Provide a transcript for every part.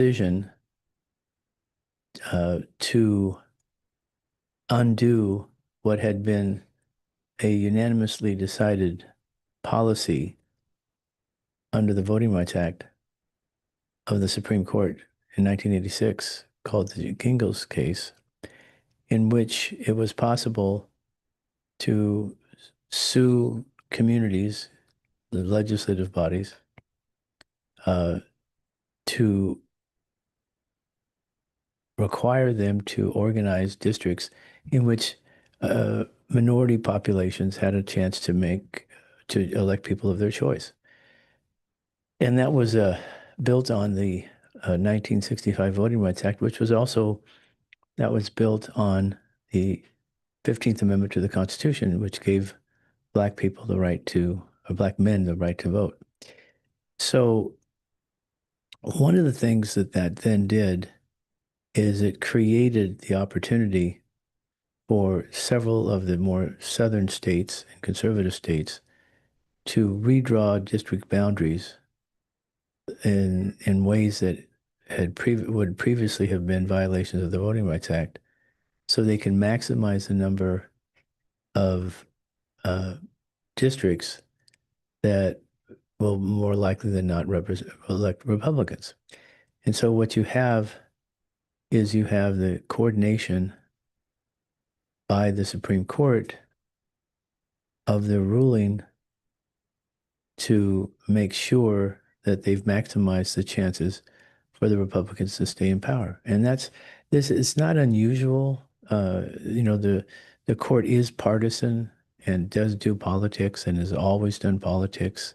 decision to undo what had been a unanimously decided policy under the Voting Rights Act of the Supreme Court in 1986, called the Gingles case, in which it was possible to sue communities, the legislative bodies, uh, to require them to organize districts in which minority populations had a chance to elect people of their choice. And that was built on the 1965 Voting Rights Act, which was also, that was built on the 15th Amendment to the Constitution, which gave Black people the right to, or Black men the right to vote. So one of the things that then did is it created the opportunity for several of the more southern states and conservative states to redraw district boundaries in ways that would previously have been violations of the Voting Rights Act, so they can maximize the number of uh, districts that will more likely than not elect Republicans. And so what you have is you have the coordination by the Supreme Court of the ruling to make sure that they've maximized the chances for the Republicans to stay in power. And this is not unusual. The court is partisan and does do politics and has always done politics.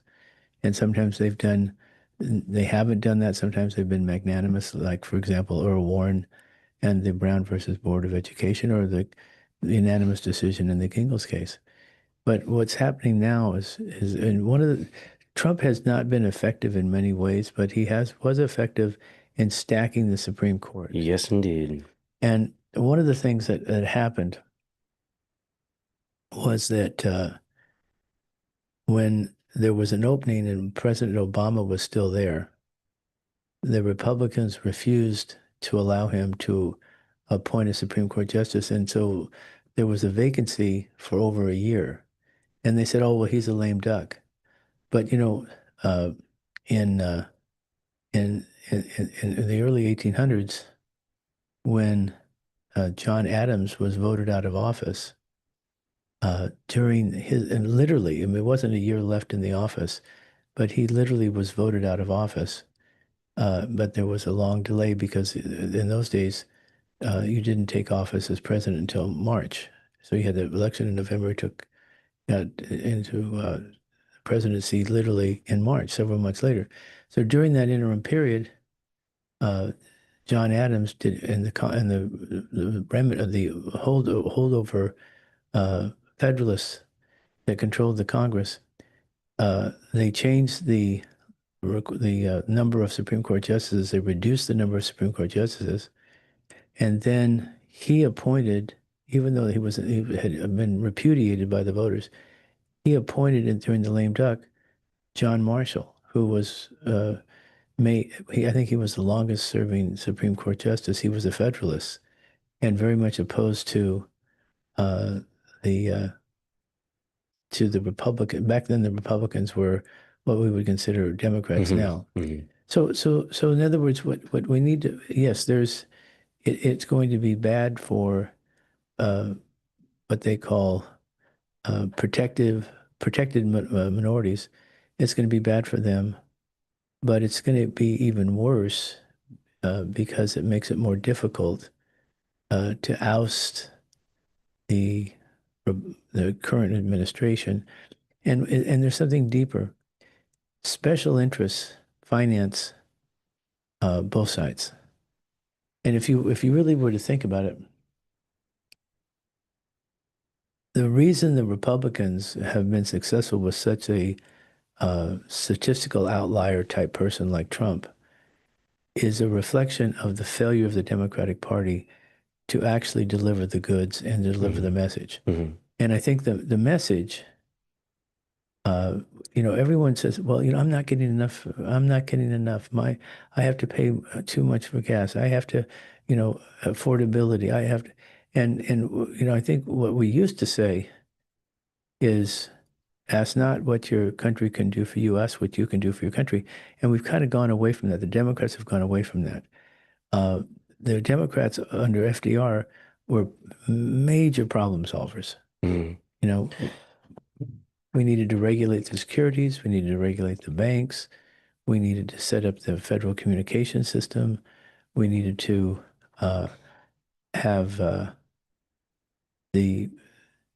And sometimes they haven't done that. Sometimes they've been magnanimous, like, for example, Earl Warren and the Brown versus Board of Education, or the unanimous decision in the Gingles case. But what's happening now and Trump has not been effective in many ways, but he was effective in stacking the Supreme Court. Yes, indeed. And one of the things that happened was that when there was an opening and President Obama was still there, the Republicans refused to allow him to appoint a Supreme Court justice. And so there was a vacancy for over a year. And they said, oh, well, he's a lame duck. But, uh, in, uh, in the early 1800s, when John Adams was voted out of office, during his, and literally, I mean, it wasn't a year left in the office, but he literally was voted out of office. But there was a long delay because in those days, you didn't take office as president until March. So you had the election in November, got into presidency literally in March, several months later. So during that interim period, John Adams did, and the remnant of the holdover Federalists that controlled the Congress, they changed the number of Supreme Court justices. They reduced the number of Supreme Court justices, and then he appointed, even though he had been repudiated by the voters, he appointed during the lame duck John Marshall, who was I think he was the longest serving Supreme Court justice. He was a Federalist and very much opposed uh, the the Republican. Back then, the Republicans were what we would consider Democrats now. So in other words, what we need to, yes, it's going to be bad for uh, what they call protected minorities. It's going to be bad for them, but it's going to be even worse because it makes it more difficult to oust the the current administration. And there's something deeper. Special interests finance both sides. And if you really were to think about it, the reason the Republicans have been successful with such a statistical outlier type person like Trump is a reflection of the failure of the Democratic Party to actually deliver the goods and deliver the message. And I think the message Uh, everyone says, well, I'm not getting enough. I'm not getting enough. I have to pay too much for gas. I have to, affordability. I have to, and I think what we used to say is, ask not what your country can do for you, ask what you can do for your country. And we've kind of gone away from that. The Democrats have gone away from that. Uh, the Democrats under FDR were major problem solvers. Mm, You know, we needed to regulate the securities, we needed to regulate the banks, we needed to set up the federal communication system, we needed to uh, have the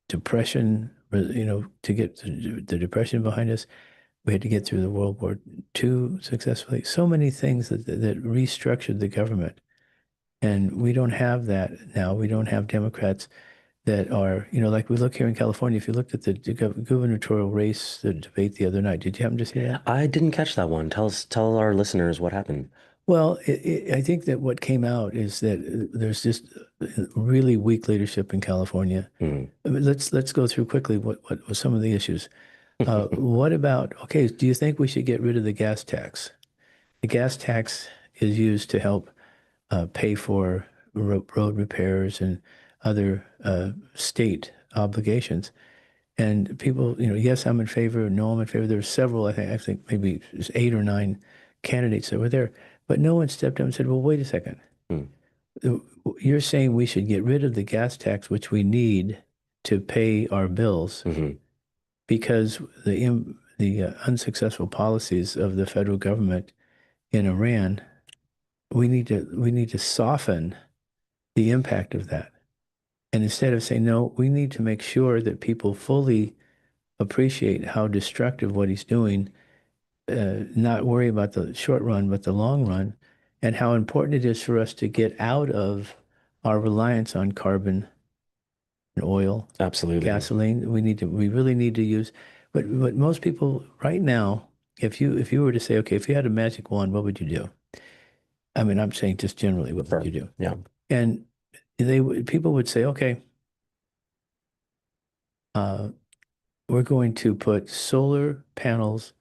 depression, to get the depression behind us. We had to get through the World War II successfully. So many things that restructured the government. And we don't have that now. We don't have Democrats that are, like we look here in California. If you looked at the gubernatorial race, the debate the other night, did you happen to see that? I didn't catch that one. Tell our listeners what happened. Well, I think that what came out is that there's just really weak leadership in California. Mm. I mean, let's go through quickly what was some of the issues. What about, okay, do you think we should get rid of the gas tax? The gas tax is used to help pay for road repairs and other state obligations. And people, yes, I'm in favor, no, I'm in favor. There's several, I think maybe there's 8 or 9 candidates that were there, but no one stepped up and said, well, wait a second. Mm. You're saying we should get rid of the gas tax, which we need to pay our bills Hmm. because the unsuccessful policies of the federal government in Iran, we need to soften the impact of that. And instead of saying, no, we need to make sure that people fully appreciate how destructive what he's doing, not worry about the short run, but the long run, and how important it is for us to get out of our reliance on carbon and oil, Absolutely. gasoline. We really need to use, but most people right now, if you were to say, okay, if you had a magic wand, what would you do? I mean, I'm saying just generally, what would Sure. you do? Yeah. And people would say, okay, uh, we're going to put solar panels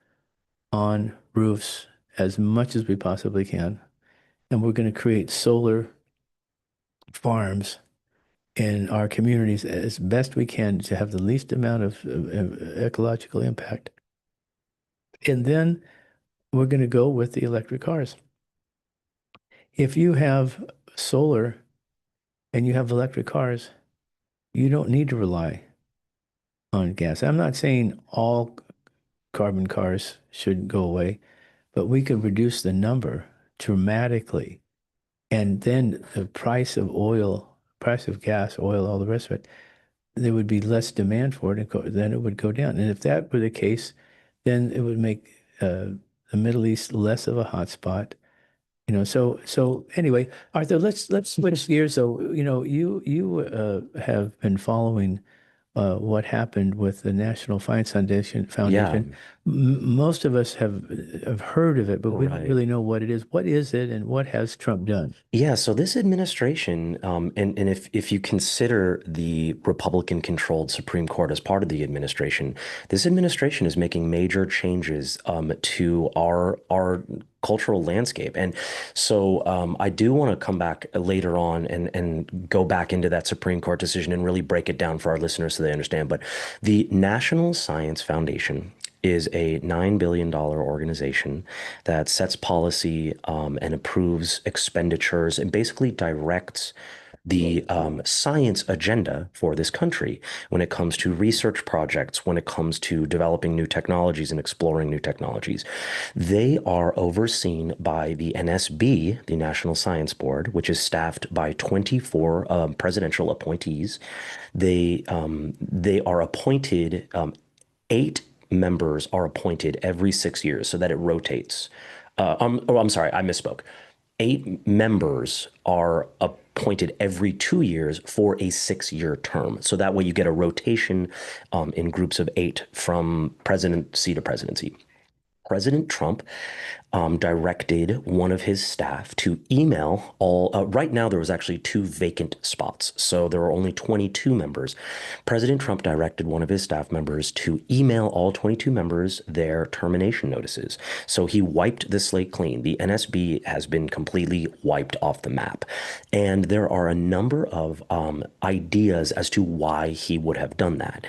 on roofs as much as we possibly can, and we're going to create solar farms in our communities as best we can to have the least amount of ecological impact. And then we're going to go with the electric cars. If you have solar and you have electric cars, you don't need to rely on gas. I'm not saying all carbon cars should go away, but we could reduce the number dramatically. And then the price of oil, price of gas, oil, all the rest of it, there would be less demand for it, and then it would go down. And if that were the case, then it would make the Middle East less of a hotspot. So anyway, Arthur, let's switch gears. So, you have been following what happened with the National Science Foundation. Yeah. Most of us have heard of it, but we don't Right. really know what it is. What is it, and what has Trump done? Yeah, so this administration, and if you consider the Republican-controlled Supreme Court as part of the administration, this administration is making major changes to our cultural landscape. And so I do want to come back later on and go back into that Supreme Court decision and really break it down for our listeners so they understand. But the National Science Foundation is a $9 billion organization that sets policy and approves expenditures and basically directs the science agenda for this country when it comes to research projects, when it comes to developing new technologies and exploring new technologies. They are overseen by the NSB, the National Science Board, which is staffed by 24 presidential appointees. They are appointed 8 members are appointed every 6 years so that it rotates. I'm sorry, I misspoke. 8 members are appointed every 2 years for a 6 year term. So that way you get a rotation in groups of 8 from presidency to presidency. President Trump directed one of his staff to email all. Right now, there was actually two vacant spots, so there were only 22 members. President Trump directed one of his staff members to email all 22 members their termination notices. So he wiped the slate clean. The NSB has been completely wiped off the map. And there are a number of ideas as to why he would have done that.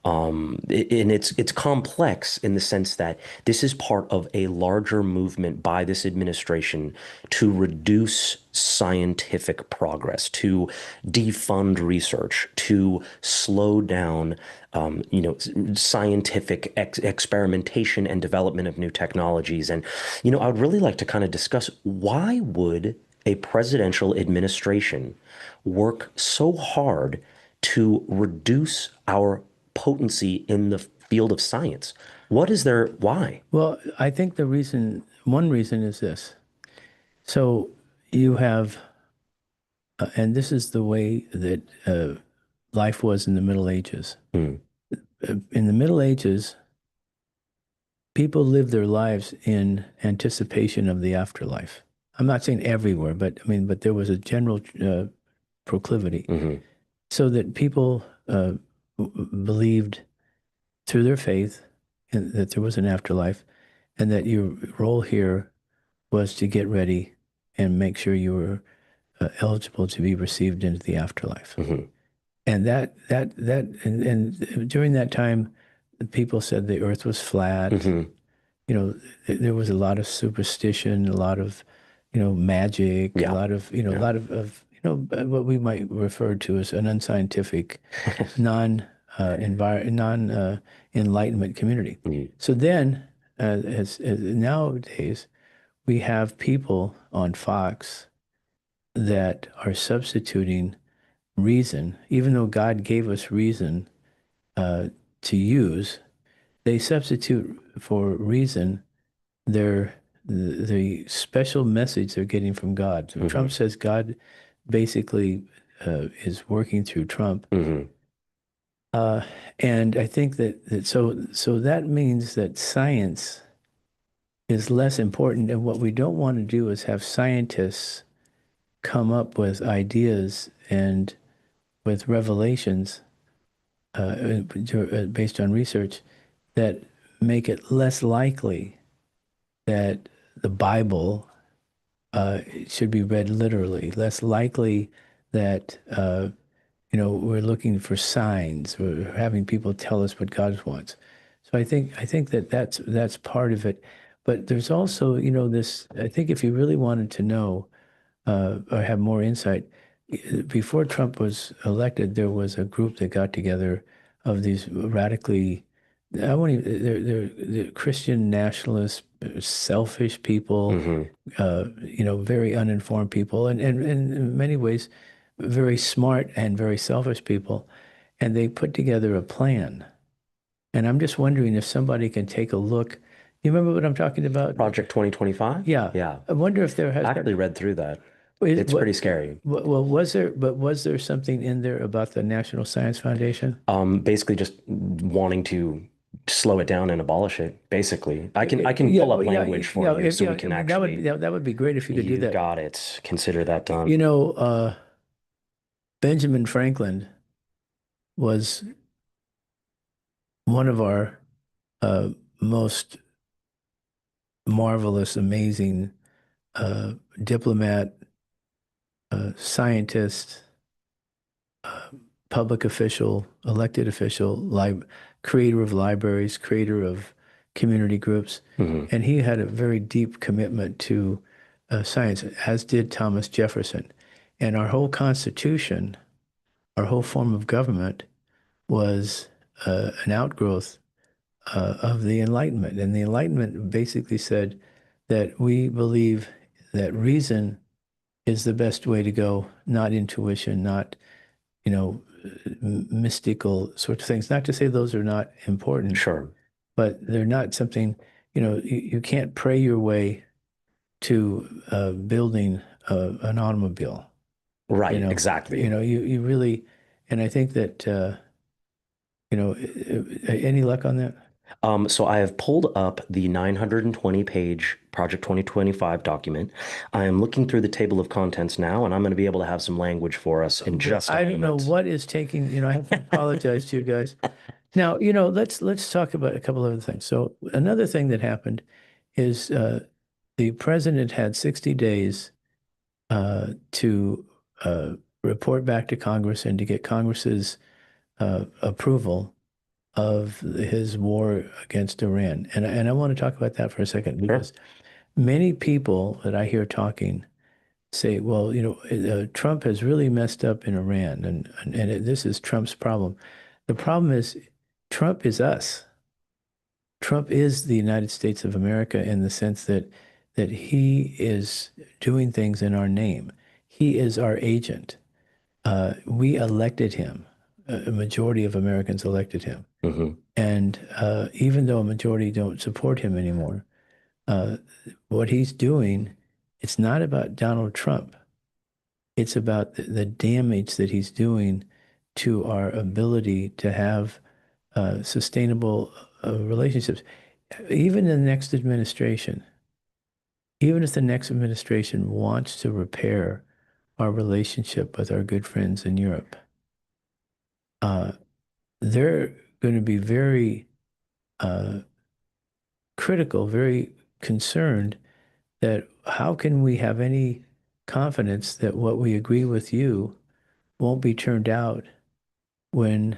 And it's complex in the sense that this is part of a larger movement by this administration to reduce scientific progress, to defund research, to slow down, scientific experimentation and development of new technologies. And, I would really like to kind of discuss why would a presidential administration work so hard to reduce our potency in the field of science? What is their why? Well, I think one reason is this. So you have, and this is the way that life was in the Middle Ages. Mm, In the Middle Ages, people lived their lives in anticipation of the afterlife. I'm not saying everywhere, but I mean, but there was a general proclivity, hmm so that people believed through their faith that there was an afterlife, and that your role here was to get ready and make sure you were eligible to be received into the afterlife. hmm And and during that time, people said the earth was flat. hmm There was a lot of superstition, a lot of, magic, a Yeah. lot of, a Yeah. lot what we might refer to as an unscientific, non enlightenment community. Mm, So then, as nowadays, we have people on Fox that are substituting reason, even though God gave us reason uh, to use, they substitute for reason the special message they're getting from God. So hmm Trump says God basically is working through Trump. hmm Uh, and I think so that means that science is less important. And what we don't want to do is have scientists come up with ideas and with revelations based on research that make it less likely that the Bible should be read literally, less likely that we're looking for signs, we're having people tell us what God wants. So I think that that's part of it. But there's also, this, I think if you really wanted to know or have more insight, before Trump was elected, there was a group that got together of these radically, I won't even, they're Christian nationalists, selfish people, hmm very uninformed people, and in many ways, very smart and very selfish people. And they put together a plan. And I'm just wondering if somebody can take a look. You remember what I'm talking about? Project 2025? Yeah. Yeah. I wonder if there has I been. actually read through that. Is, It's pretty scary. well, was there something in there about the National Science Foundation? Basically just wanting to slow it down and abolish it, basically. I can Yeah, pull well, up yeah, language for you so we I can mean, actually. that would be great if you could do You that. got it. Consider that You done. know, Benjamin Franklin was one of our uh, most marvelous, amazing diplomat, scientist, uh, public official, elected official, creator of libraries, creator of community groups. hmm And he had a very deep commitment to science, as did Thomas Jefferson. And our whole Constitution, our whole form of government was an outgrowth of the Enlightenment. And the Enlightenment basically said that we believe that reason is the best way to go, not intuition, not, mystical sorts of things. Not to say those are not important, Sure. but they're not something, you can't pray your way to building an automobile. Right. Exactly. You really, and I think that, any luck on that? So I have pulled up the 920-page Project 2025 document. I am looking through the table of contents now, and I'm going to be able to have some language for us in just a I don't know moment. what is taking, I have to apologize to you guys. Now, let's talk about a couple other things. So another thing that happened is the president had 60 days to report back to Congress and to get Congress's approval of his war against Iran. And I want to talk about that for a second Sure. because many people that I hear talking say, well, Trump has really messed up in Iran, and this is Trump's problem. The problem is Trump is us. Trump is the United States of America in the sense that he is doing things in our name. He is our agent. We elected him. A majority of Americans elected him. Hmm. And even though a majority don't support him anymore, uh, what he's doing, it's not about Donald Trump. It's about the damage that he's doing to our ability to have sustainable relationships. Even the next administration, even if the next administration wants to repair our relationship with our good friends in Europe, uh, they're going to be very uh, critical, very concerned that how can we have any confidence that what we agree with you won't be turned out when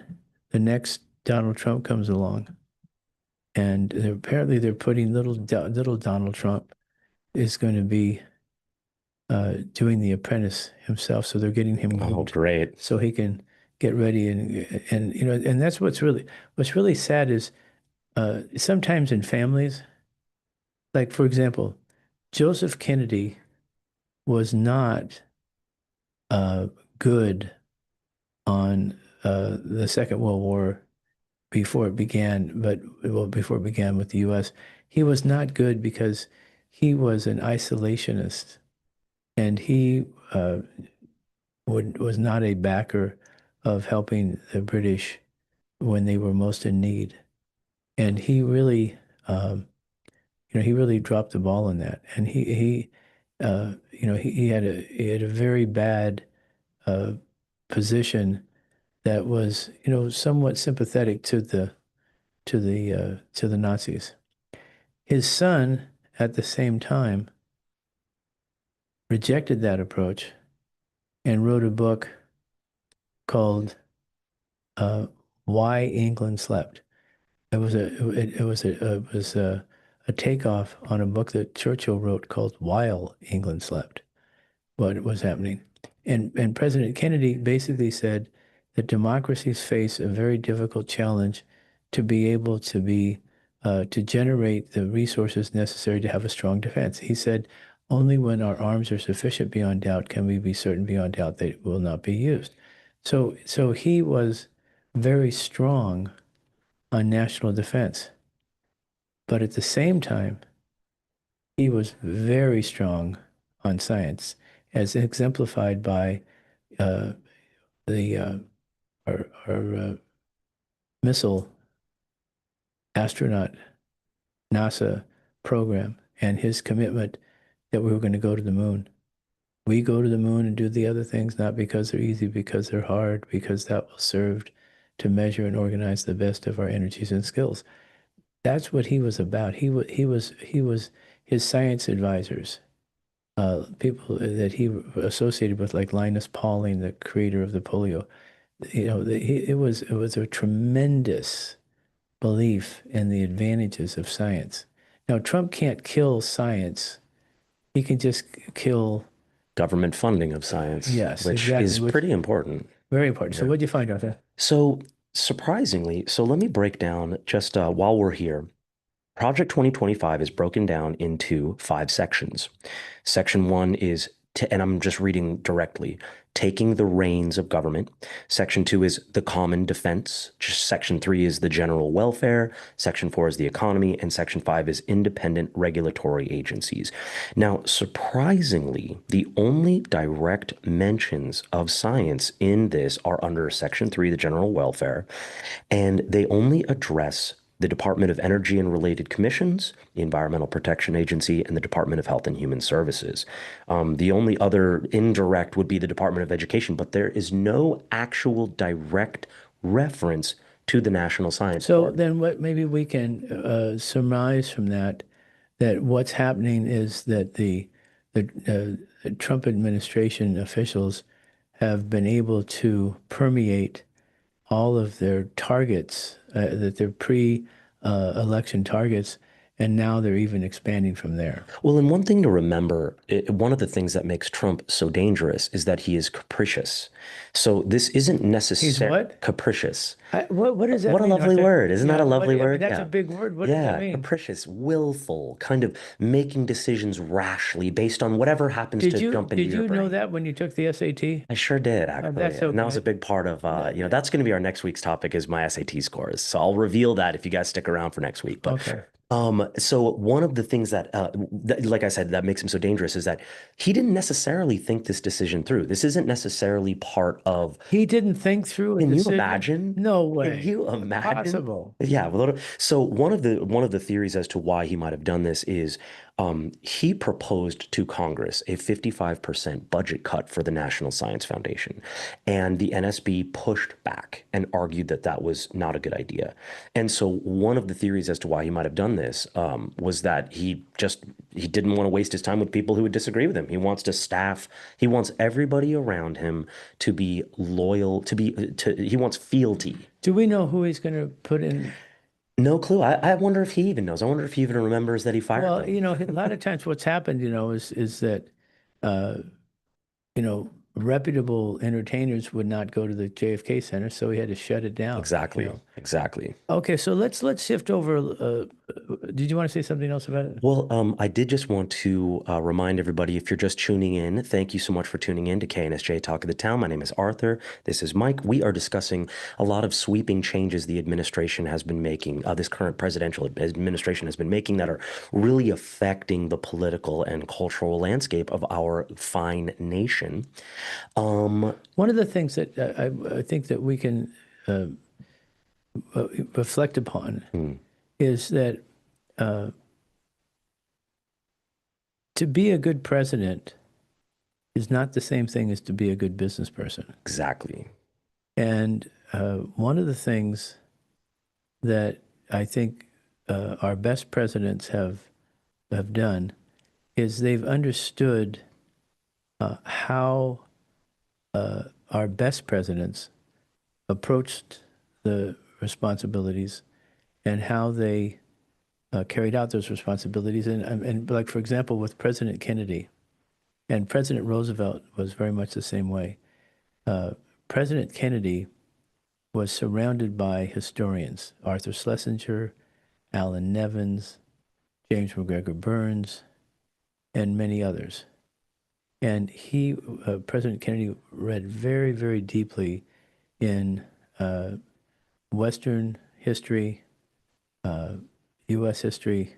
the next Donald Trump comes along. And apparently they're putting little Donald Trump is going to be doing The Apprentice himself. So they're getting him Oh, groomed great. so he can get ready and that's what's really sad is sometimes in families, like for example, Joseph Kennedy was not uh, good on the Second World War before it began, but well, before it began with the U.S., he was not good because he was an isolationist and he was not a backer of helping the British when they were most in need. And he really, he really dropped the ball on that. And he had a very bad uh, position that was, somewhat sympathetic to the Nazis. His son, at the same time, rejected that approach and wrote a book called uh, "Why England Slept." It was a takeoff on a book that Churchill wrote called "While England Slept," what was happening. And President Kennedy basically said that democracies face a very difficult challenge to be able to generate the resources necessary to have a strong defense. He said, only when our arms are sufficient beyond doubt can we be certain beyond doubt they will not be used. So he was very strong on national defense, but at the same time, he was very strong on science, as exemplified by uh, the our missile astronaut NASA program and his commitment that we were going to go to the moon. We go to the moon and do the other things not because they're easy, because they're hard, because that will serve to measure and organize the best of our energies and skills. That's what he was about. He was his science advisors, people that he associated with, like Linus Pauling, the creator of the polio. It was a tremendous belief in the advantages of science. Now, Trump can't kill science. He can just kill, Government funding of science, yes, which exactly, is which pretty important. very important. So Yeah. what'd you find out there? So surprisingly, so let me break down just while we're here. Project 2025 is broken down into 5 sections. Section 1 is, and I'm just reading directly, taking the reins of government. Section 2 is the common defense. Section 3 is the general welfare. Section 4 is the economy. And Section 5 is independent regulatory agencies. Now, surprisingly, the only direct mentions of science in this are under Section 3, the general welfare, and they only address the Department of Energy and related commissions, the Environmental Protection Agency, and the Department of Health and Human Services. The only other indirect would be the Department of Education, but there is no actual direct reference to the National Science So Board. then what maybe we can surmise from that that what's happening is that the Trump administration officials have been able to permeate all of their targets, that they're pre-election targets, and now they're even expanding from there. Well, and one thing to remember, one of the things that makes Trump so dangerous is that he is capricious. So this isn't He's necessarily what? capricious. What does that What a mean, lovely Arthur? word. Isn't that Yeah, a what, lovely I mean, word? that's a Yeah. big word. What does that Yeah, mean? capricious, willful, kind of making decisions rashly based on whatever happens Did to you jump into did your you know brain. that when you took the SAT? I sure did, That's actually. so And that was a good. big part of, That- that- that's going to be our next week's topic is my SAT scores. So I'll reveal that if you guys stick around for next week. But okay. so one of the things that, like I said, that makes him so dangerous is that he didn't necessarily think this decision through. This isn't necessarily part of, He didn't think through a can you decision? imagine? No Can way. you imagine? Impossible. Yeah, so one of the theories as to why he might have done this is he proposed to Congress a 55% budget cut for the National Science Foundation, and the NSB pushed back and argued that that was not a good idea. And so one of the theories as to why he might have done this was that he didn't want to waste his time with people who would disagree with him. He wants everybody around him to be loyal, he wants fealty. Do we know who he's going to put in? No clue. I wonder if he even knows. I wonder if he even remembers that he fired Well, them. a lot of times what's happened, is that uh, reputable entertainers would not go to the JFK Center, so he had to shut it down. Exactly. Exactly. Okay, so let's shift over. Did you want to say something else about it? Well, I did just want to remind everybody, if you're just tuning in, thank you so much for tuning in to KNSJ Talk of the Town. My name is Arthur. This is Mike. We are discussing a lot of sweeping changes the administration has been making, this current presidential administration has been making that are really affecting the political and cultural landscape of our fine nation. One of the things that I think that we can reflect upon is that to be a good president is not the same thing as to be a good business person. Exactly. And one of the things that I think our best presidents have done is they've understood how our best presidents approached the responsibilities and how they carried out those responsibilities. And like, for example, with President Kennedy and President Roosevelt was very much the same way. President Kennedy was surrounded by historians, Arthur Schlesinger, Alan Nevins, James McGregor Burns, and many others. And President Kennedy, read very, very deeply in Western history, U.S. history,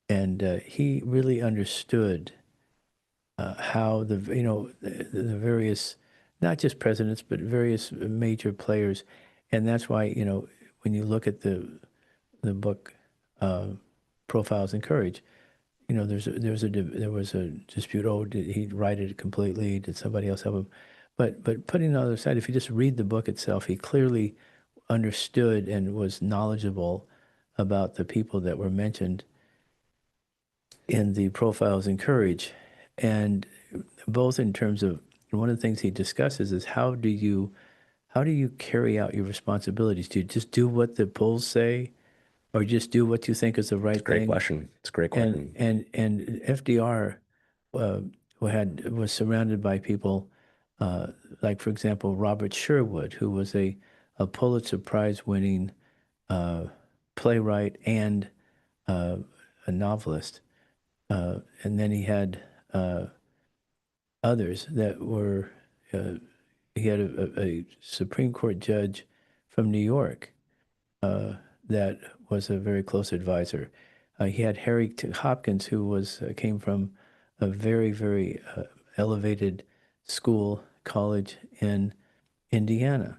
and he really understood how the various, not just presidents, but various major players, and that's why when you look at the book Profiles in Courage, there was a dispute. Oh, did he write it completely? Did somebody else help him? But putting it on the other side, if you just read the book itself, he clearly understood and was knowledgeable about the people that were mentioned in the Profiles in Courage, and both in terms of one of the things he discusses is how do you carry out your responsibilities? Do you just do what the polls say, or just do what you think is the It's a right great thing? question. It's a great And question. and FDR was surrounded by people like, for example, Robert Sherwood, who was a Pulitzer Prize winning uh, playwright and a novelist. And then he had others that were, uh, he had a Supreme Court judge from New York that was a very close advisor. He had Harry Hopkins, who came from a very, very elevated college in Indiana.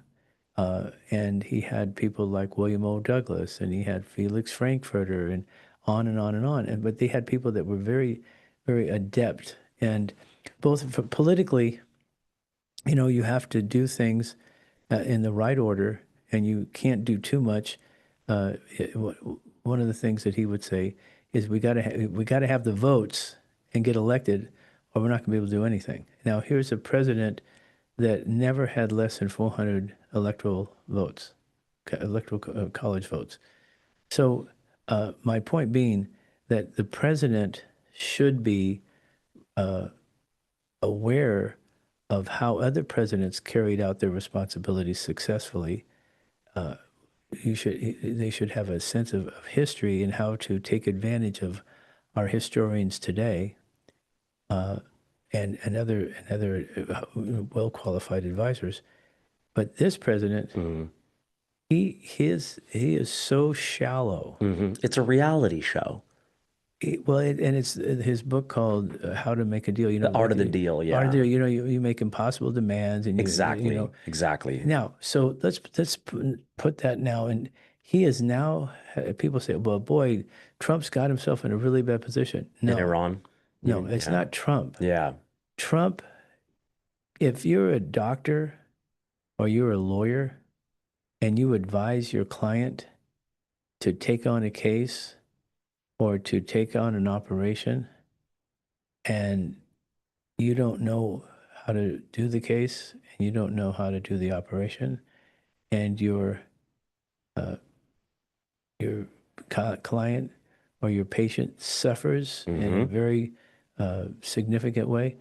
And he had people like William O. Douglas, and he had Felix Frankfurter, and on and on and on. And but they had people that were very, very adept, and both politically, you have to do things in the right order, and you can't do too much. One of the things that he would say is we got to have the votes and get elected, or we're not going to be able to do anything. Now, here's a president that never had less than 400 electoral votes, college votes. So, my point being that the president should be aware of how other presidents carried out their responsibilities successfully. They should have a sense of history and how to take advantage of our historians today, and other well qualified advisors. But this president, he is so shallow. It's a reality show. And it's his book called How to Make a Deal. The Art of the Deal, Art of yeah. the Deal. You make impossible demands, and Exactly. Exactly. Now, so let's put that now. And he is now. People say, "Well, boy, Trump's got himself in a really bad position." In No, Iran. no, it's Yeah. not Trump. Yeah. Trump, if you're a doctor or you're a lawyer and you advise your client to take on a case or to take on an operation, and you don't know how to do the case and you don't know how to do the operation, and uh, your client or your patient suffers in a very significant way,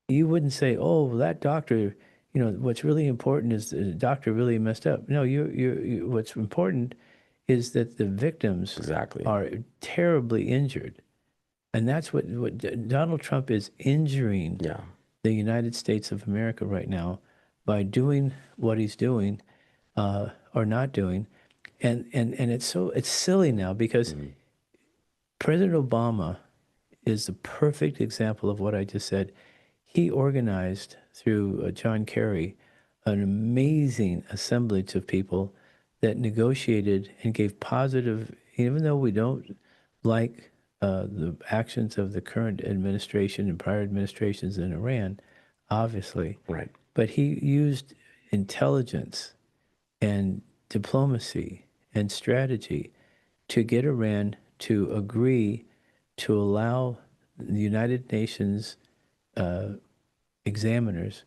you wouldn't say, "Oh, that doctor, what's really important is the doctor really messed up." No, what's important is that the victims Exactly. are terribly injured. And that's what Donald Trump is injuring Yeah. the United States of America right now by doing what he's doing, or not doing. And it's silly now because President Obama is the perfect example of what I just said. He organized through John Kerry an amazing assemblage of people that negotiated and gave positive, even though we don't like the actions of the current administration and prior administrations in Iran, obviously, Right. but he used intelligence and diplomacy and strategy to get Iran to agree to allow the United Nations examiners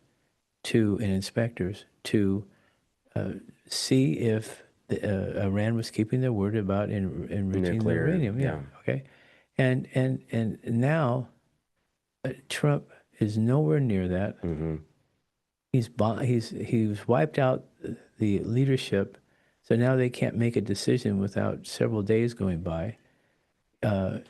and inspectors to see if Iran was keeping their word about enriching the Nuclear. uranium. Yeah. Okay. And now Trump is nowhere near that. He's wiped out the leadership, so now they can't make a decision without several days going by. The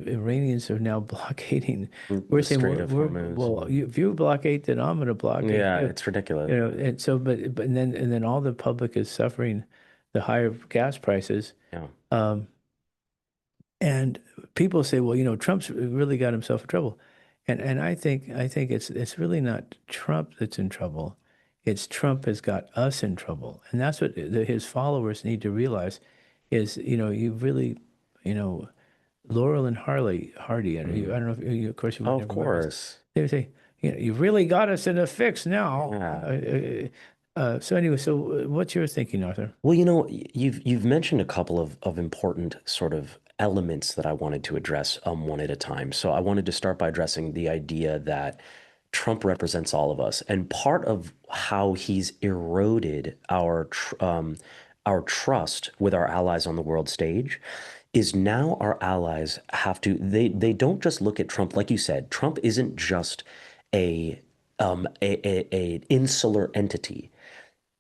Iranians are now blockading. We're The saying, Strait of Hormuz. well, if you blockade, then I'm going to blockade Yeah, too. it's ridiculous. And so, but and then all the public is suffering the higher gas prices. Yeah. And people say, well, Trump's really got himself in trouble. And I think it's really not Trump that's in trouble. It's Trump has got us in trouble. And that's what his followers need to realize is, you really, Laurel and Hardy, and I don't know if of course you would Oh, of never met this. course. They would say, you really got us in a fix now. Yeah. So anyway, so what's your thinking, Arthur? Well, you've mentioned a couple of important sort of elements that I wanted to address one at a time. So I wanted to start by addressing the idea that Trump represents all of us, and part of how he's eroded our trust with our allies on the world stage is now our allies have to they don't just look at Trump like you said. Trump isn't just a insular entity.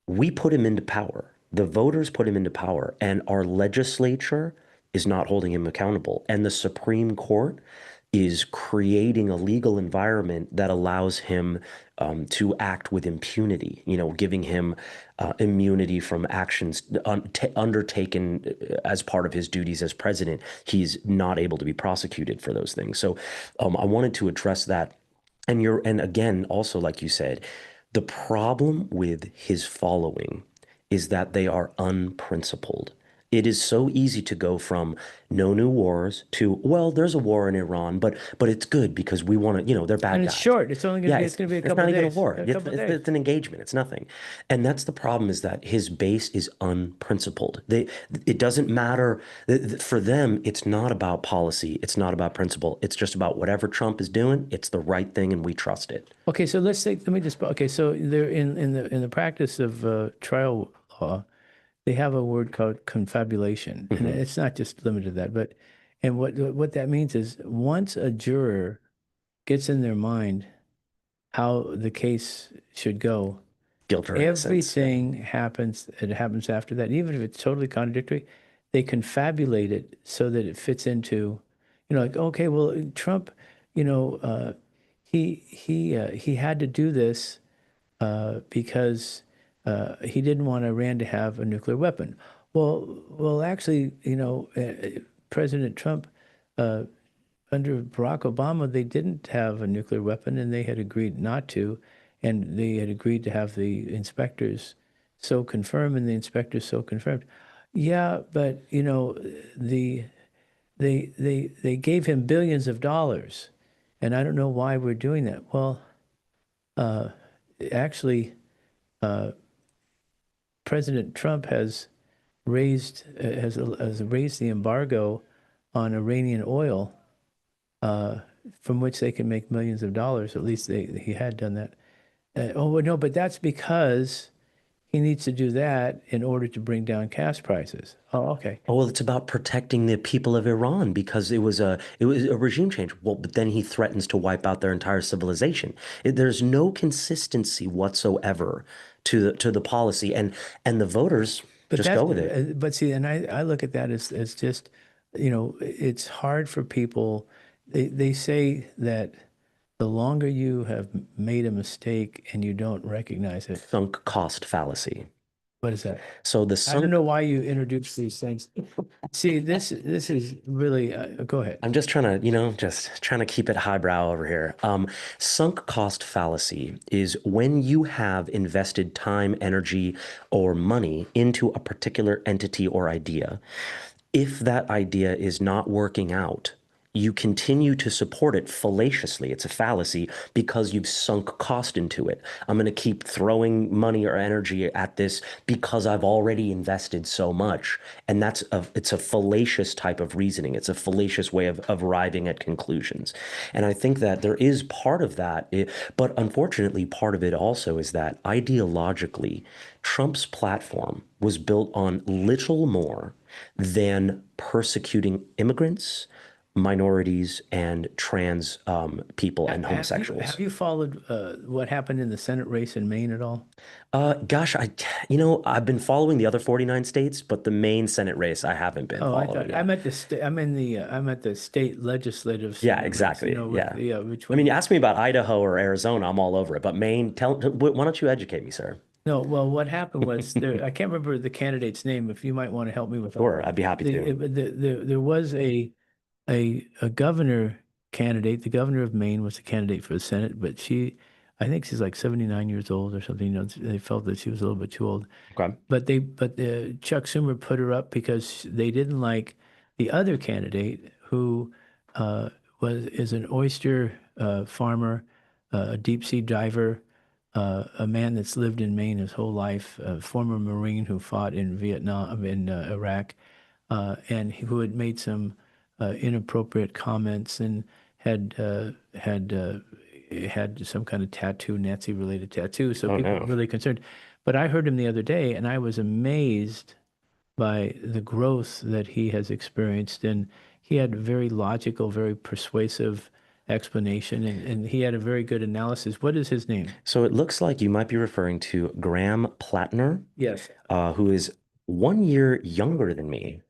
We put him into power. The voters put him into power, and our legislature is not holding him accountable. And the Supreme Court is creating a legal environment that allows him to act with impunity, giving him immunity from actions undertaken as part of his duties as president. He's not able to be prosecuted for those things. So I wanted to address that. And again, also, like you said, The problem with his following is that they are unprincipled. It is so easy to go from no new wars to, well, there's a war in Iran, but it's good because we want to, they're bad And it's guys. short. It's only going to Yeah, be, it's going to be a it's couple not of even a days, war. a It's, couple of it's, days. it's an engagement. It's nothing. And that's the problem is that his base is unprincipled. It doesn't matter. For them, it's not about policy. It's not about principle. It's just about whatever Trump is doing. It's the right thing and we trust it. Okay, so let me just, okay, so they're in the practice of trial law, they have a word called confabulation, and Hmm. it's not just limited to that, but and what that means is once a juror gets in their mind how the case should go, Guilt or innocence. Yeah. everything happens, it happens after that, even if it's totally contradictory, they confabulate it so that it fits into, like, okay, well, Trump, you know, he had to do this because he didn't want Iran to have a nuclear weapon. Well, actually, President Trump, uh, under Barack Obama, they didn't have a nuclear weapon, and they had agreed not to, and they had agreed to have the inspectors so confirm, and the inspectors so confirmed. Yeah, but the they gave him billions of dollars, and I don't know why we're doing that. Well, uh, actually. Uh, President Trump has raised the embargo on Iranian oil, uh, from which they can make millions of dollars. At least he had done that. Oh well, no, but that's because he needs to do that in order to bring down gas prices. Oh, okay. Oh, well, it's about protecting the people of Iran because it was a regime change. Well, but then he threatens to wipe out their entire civilization. There's no consistency whatsoever to the policy, and the voters But just go that's with it. but see, and I look at that as just, it's hard for people. They say that the longer you have made a mistake and you don't recognize it, Sunk cost fallacy. what is that? So the I don't sunk know why you introduce these things. See, this is really, go ahead. I'm just trying to, just trying to keep it highbrow over here. Sunk cost fallacy is when you have invested time, energy, or money into a particular entity or idea. If that idea is not working out, you continue to support it fallaciously. It's a fallacy because you've sunk cost into it. I'm going to keep throwing money or energy at this because I've already invested so much. And it's a fallacious type of reasoning. It's a fallacious way of arriving at conclusions. And I think that there is part of that, but unfortunately, part of it also is that ideologically, Trump's platform was built on little more than persecuting immigrants, minorities, and trans people and Have homosexuals. you followed what happened in the Senate race in Maine at all? Gosh, I've been following the other 49 states, but the main Senate race I haven't been Oh, I following thought yet. I'm at the state legislative Yeah, Senate race, exactly. with Yeah. which I mean, one? you ask me about Idaho or Arizona, I'm all over it. But Maine, why don't you educate me, sir? No, well, what happened was there. I can't remember the candidate's name. If you might want to help me with that. Sure, I'd be happy to. There was a governor candidate. The governor of Maine was a candidate for the Senate, but I think she's like 79 years old or something. They felt that she was a little bit too old. Okay. But Chuck Schumer put her up because they didn't like the other candidate who uh, is an oyster farmer, a deep sea diver, a man that's lived in Maine his whole life, a former Marine who fought in Vietnam, in Iraq, and who had made some inappropriate comments and had had some kind of tattoo, Nazi-related tattoo. So Oh people were no. really concerned. But I heard him the other day, and I was amazed by the growth that he has experienced. And he had a very logical, very persuasive explanation, and he had a very good analysis. What is his name? So it looks like you might be referring to Graham Plattner, Yes. who is 1 year younger than me.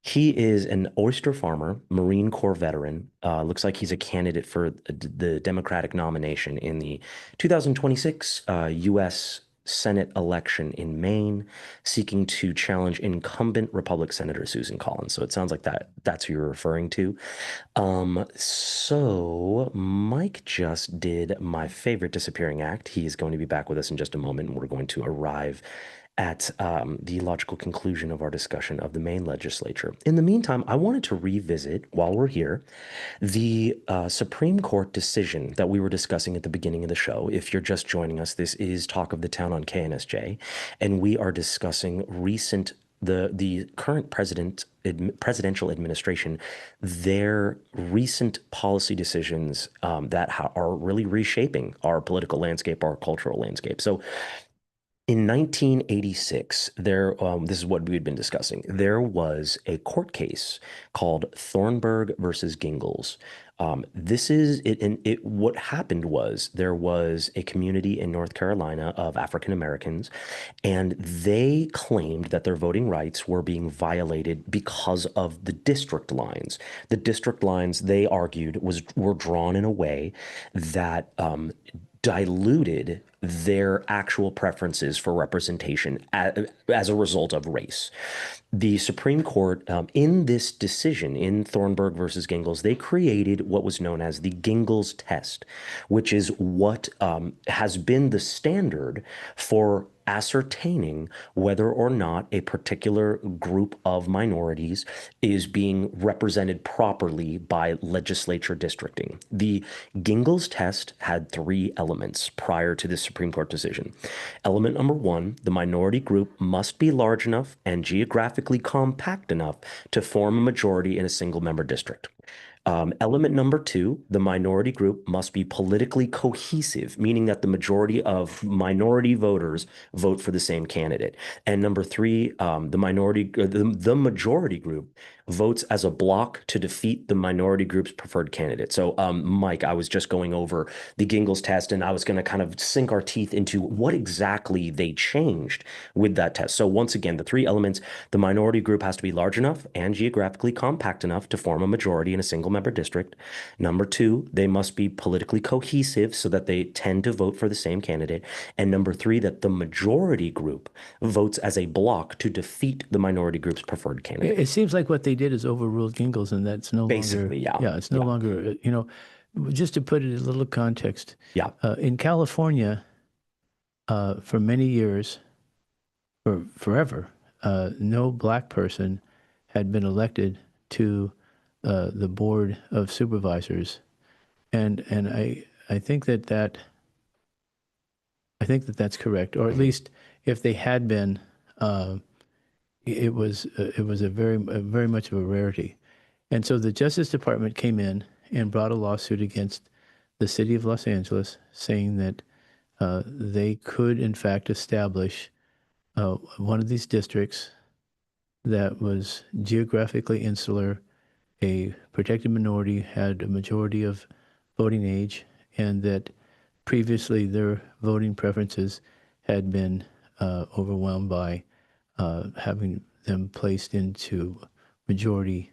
He is an oyster farmer, Marine Corps veteran. Looks like he's a candidate for the Democratic nomination in the 2026 U.S. Senate election in Maine, seeking to challenge incumbent Republican Senator Susan Collins. So it sounds like that's who you're referring to. So Mike just did my favorite disappearing act. He is going to be back with us in just a moment, and we're going to arrive at the logical conclusion of our discussion of the Maine legislature. In the meantime, I wanted to revisit, while we're here, the Supreme Court decision that we were discussing at the beginning of the show. If you're just joining us, this is Talk of the Town on KNSJ, and we are discussing the current presidential administration, their recent policy decisions that are really reshaping our political landscape, our cultural landscape. So in 1986, this is what we had been discussing. There was a court case called Thornburg versus Gingles. This is it, and it. What happened was there was a community in North Carolina of African Americans, and they claimed that their voting rights were being violated because of the district lines. The district lines, they argued, were drawn in a way that diluted their actual preferences for representation as a result of race. The Supreme Court, in this decision, in Thornburg versus Gingles, they created what was known as the Gingles test, which is what has been the standard for ascertaining whether or not a particular group of minorities is being represented properly by legislature districting. The Gingles test had three elements prior to the Supreme Court decision. Element number one, the minority group must be large enough and geographically compact enough to form a majority in a single member district. Element number two, the minority group must be politically cohesive, meaning that the majority of minority voters vote for the same candidate. And number three, the majority group votes as a block to defeat the minority group's preferred candidate. So, Mike, I was just going over the Gingles test, and I was going to kind of sink our teeth into what exactly they changed with that test. So once again, the three elements, the minority group has to be large enough and geographically compact enough to form a majority in a single member district. Number two, they must be politically cohesive so that they tend to vote for the same candidate. And number three, that the majority group votes as a block to defeat the minority group's preferred candidate. It seems like what they did is overruled Gingles, and that's no Basically, longer, yeah. it's no longer, just to put it in a little context. Yeah. In California, for many years, for forever, no black person had been elected to the board of supervisors, and I think that's correct, or at least if they had been, it was a very much of a rarity, and so the Justice Department came in and brought a lawsuit against the city of Los Angeles, saying that they could in fact establish one of these districts that was geographically insular, a protected minority, had a majority of voting age, and that previously their voting preferences had been overwhelmed by having them placed into majority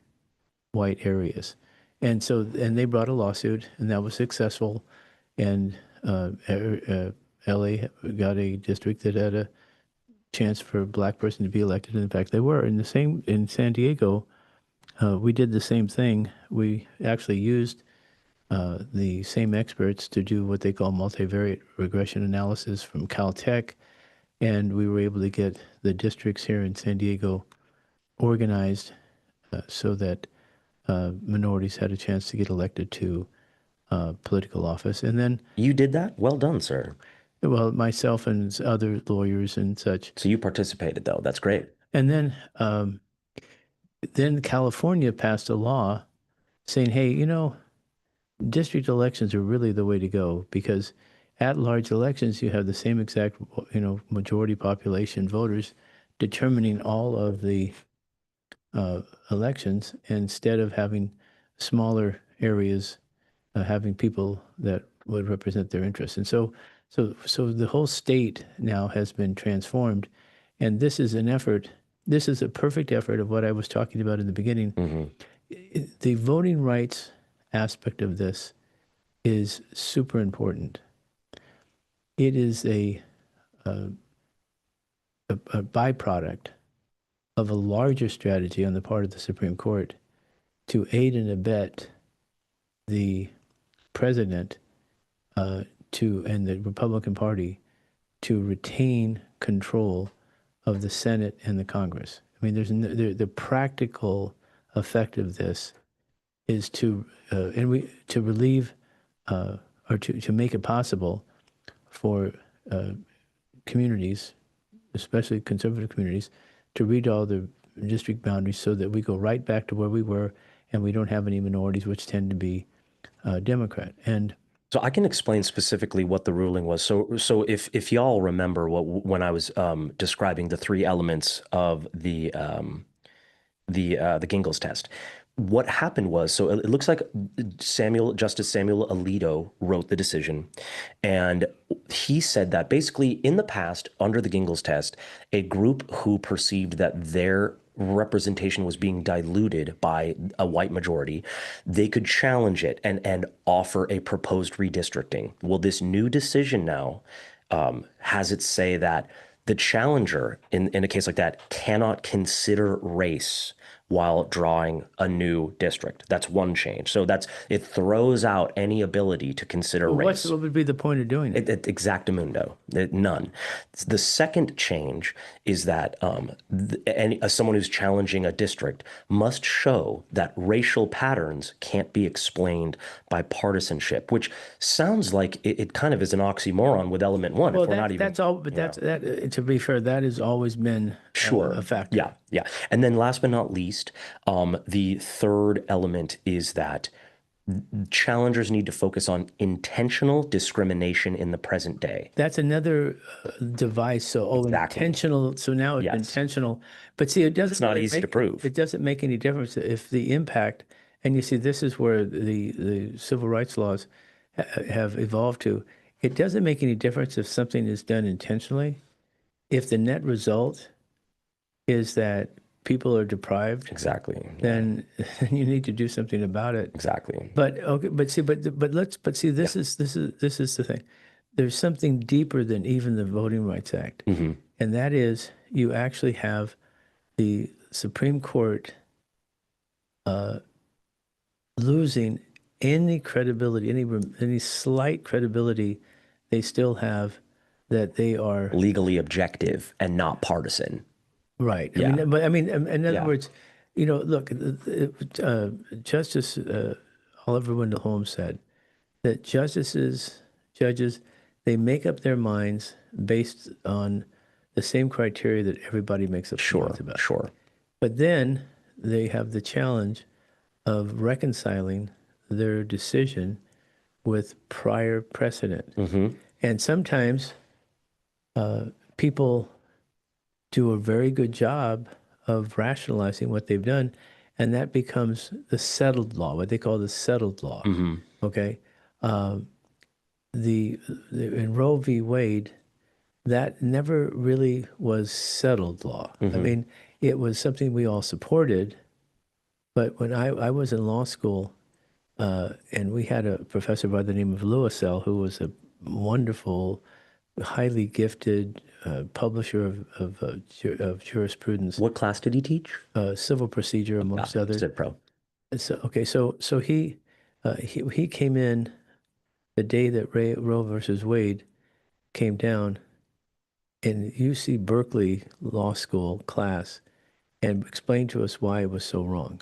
white areas. And they brought a lawsuit, and that was successful. And LA got a district that had a chance for a black person to be elected. In fact, they were. In San Diego, we did the same thing. We actually used the same experts to do what they call multivariate regression analysis from Caltech, and we were able to get the districts here in San Diego organized so that minorities had a chance to get elected to political office. And then, You did that? Well done, sir. well, myself and other lawyers and such. So you participated, though. That's great. And then California passed a law saying, hey, district elections are really the way to go, because at-large elections, you have the same exact, majority population voters determining all of the elections, instead of having smaller areas, having people that would represent their interests. And so the whole state now has been transformed, and this is an effort. This is a perfect effort of what I was talking about in the beginning. Mm-hmm. The voting rights aspect of this is super important. It is a byproduct of a larger strategy on the part of the Supreme Court to aid and abet the president and the Republican Party to retain control of the Senate and the Congress. I mean, the practical effect of this is to relieve or to make it possible for communities, especially conservative communities, to redraw the district boundaries so that we go right back to where we were and we don't have any minorities, which tend to be Democrat. And So I can explain specifically what the ruling was. So if y'all remember when I was describing the three elements of the Gingles test, what happened was, so it looks like Justice Samuel Alito wrote the decision, and he said that basically in the past, under the Gingles test, a group who perceived that their representation was being diluted by a white majority, they could challenge it and offer a proposed redistricting. Well, this new decision now has it say that the challenger in a case like that cannot consider race while drawing a new district. That's one change. So it throws out any ability to consider race. what would be the point of doing it? Exactamundo, none. The second change is that someone who's challenging a district must show that racial patterns can't be explained by partisanship, which sounds like it kind of is an oxymoron with element one. Well, if we're not even, that's all. But to be fair, that has always been a factor. Yeah, yeah. And then last but not least, the third element is that challengers need to focus on intentional discrimination in the present day. That's another device. So, Exactly. intentional. So now it's Yes. intentional. But see, it doesn't. It's not easy to prove. It doesn't make any difference if the impact. And you see, this is where the civil rights laws have evolved to. It doesn't make any difference if something is done intentionally, if the net result is that people are deprived, Exactly. then you need to do something about it. Exactly. But okay, but see, this is the thing. There's something deeper than even the Voting Rights Act, and that is you actually have the Supreme Court losing any credibility, any slight credibility they still have that they are Legally objective and not partisan. right. Yeah. I mean, in other Yeah. words, look, Justice Oliver Wendell Holmes said that judges, they make up their minds based on the same criteria that everybody makes up their minds about. Sure. But then they have the challenge of reconciling their decision with prior precedent. And sometimes people do a very good job of rationalizing what they've done, and that becomes the settled law, what they call the settled law. Okay, in Roe v. Wade, that never really was settled law. I mean, it was something we all supported, but when I was in law school, and we had a professor by the name of Lewisell, who was a wonderful, highly gifted publisher of jurisprudence. What class did he teach? Civil procedure, amongst others. Civ Pro. So he came in the day that Roe versus Wade came down in UC Berkeley Law School class and explained to us why it was so wrong.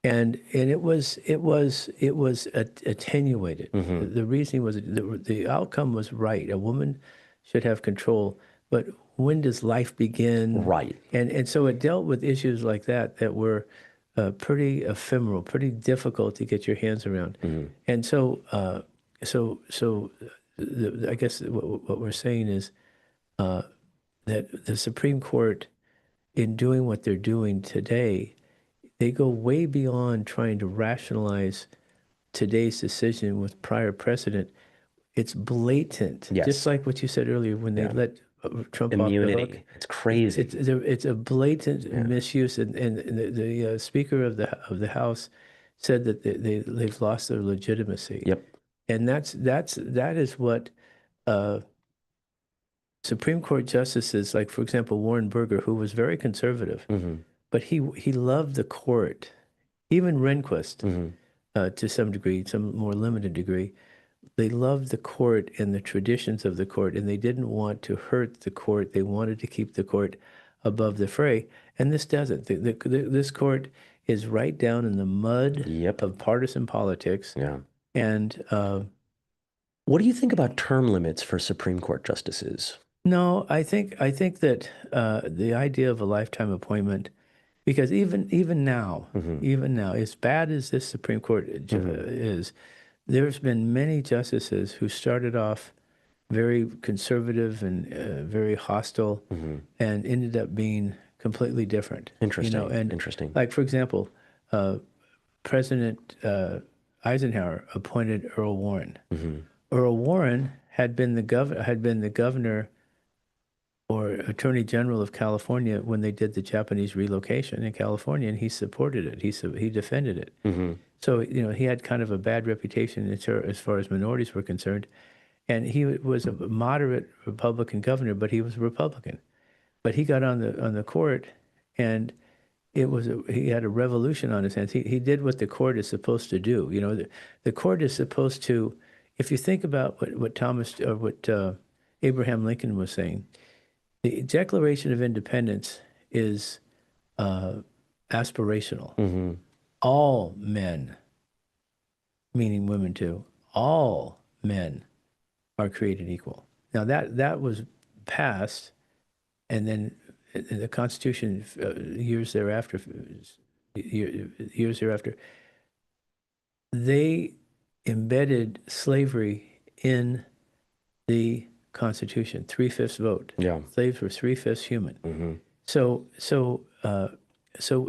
And it was attenuated. The reasoning was the outcome was right. A woman should have control, but when does life begin? Right. And so it dealt with issues like that were pretty ephemeral, pretty difficult to get your hands around. And so I guess what we're saying is that the Supreme Court, in doing what they're doing today, they go way beyond trying to rationalize today's decision with prior precedent. It's blatant. Yes. Just like what you said earlier when they let Trump Immunity. off the hook. It's crazy. It's a blatant misuse, and the Speaker of the House said that they've lost their legitimacy. Yep. And that is what Supreme Court justices, like for example, Warren Burger, who was very conservative, Hmm. but he loved the court. Even Rehnquist, Hmm. to some degree, some more limited degree, they loved the court and the traditions of the court, and they didn't want to hurt the court. They wanted to keep the court above the fray, and this doesn't. This court is right down in the mud Yep. of partisan politics, Yeah. and What do you think about term limits for Supreme Court justices? no, I think that the idea of a lifetime appointment, because Hmm. even now, as bad as this Supreme Court Hmm. is, there's been many justices who started off very conservative and very hostile, Hmm. and ended up being completely different. Interesting. And Interesting. like for example, uh, President Eisenhower appointed Earl Warren. Hmm. Earl Warren had been the governor or Attorney General of California when they did the Japanese relocation in California, and he supported it. He defended it. Hmm. So, he had kind of a bad reputation as far as minorities were concerned. And he was a moderate Republican governor, but he was a Republican. But he got on the court, and he had a revolution on his hands. He did what the court is supposed to do. The court is supposed to, if you think about what Abraham Lincoln was saying, the Declaration of Independence is uh, aspirational. Hmm. All men, meaning women too, all men are created equal. Now that was passed, and then the Constitution years thereafter, they embedded slavery in the Constitution. 3/5 vote. Yeah. Slaves were 3/5 human. Hmm. So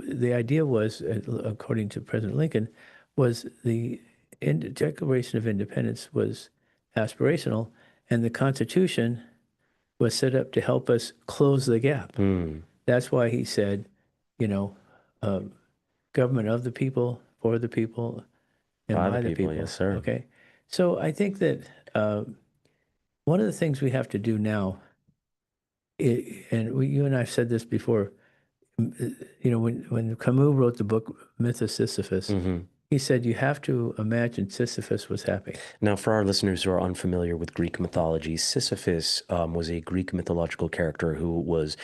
the idea was, according to President Lincoln, was Declaration of Independence was aspirational, and the Constitution was set up to help us close the gap. Mm. That's why he said, you know, uh, government of the people, for the people, and By the by the people, people. yes, sir. Okay. So I think that one of the things we have to do now, you and I have said this before, when Camus wrote the book Myth of Sisyphus, Hmm. he said you have to imagine Sisyphus was happy. Now, for our listeners who are unfamiliar with Greek mythology, Sisyphus was a Greek mythological character who was,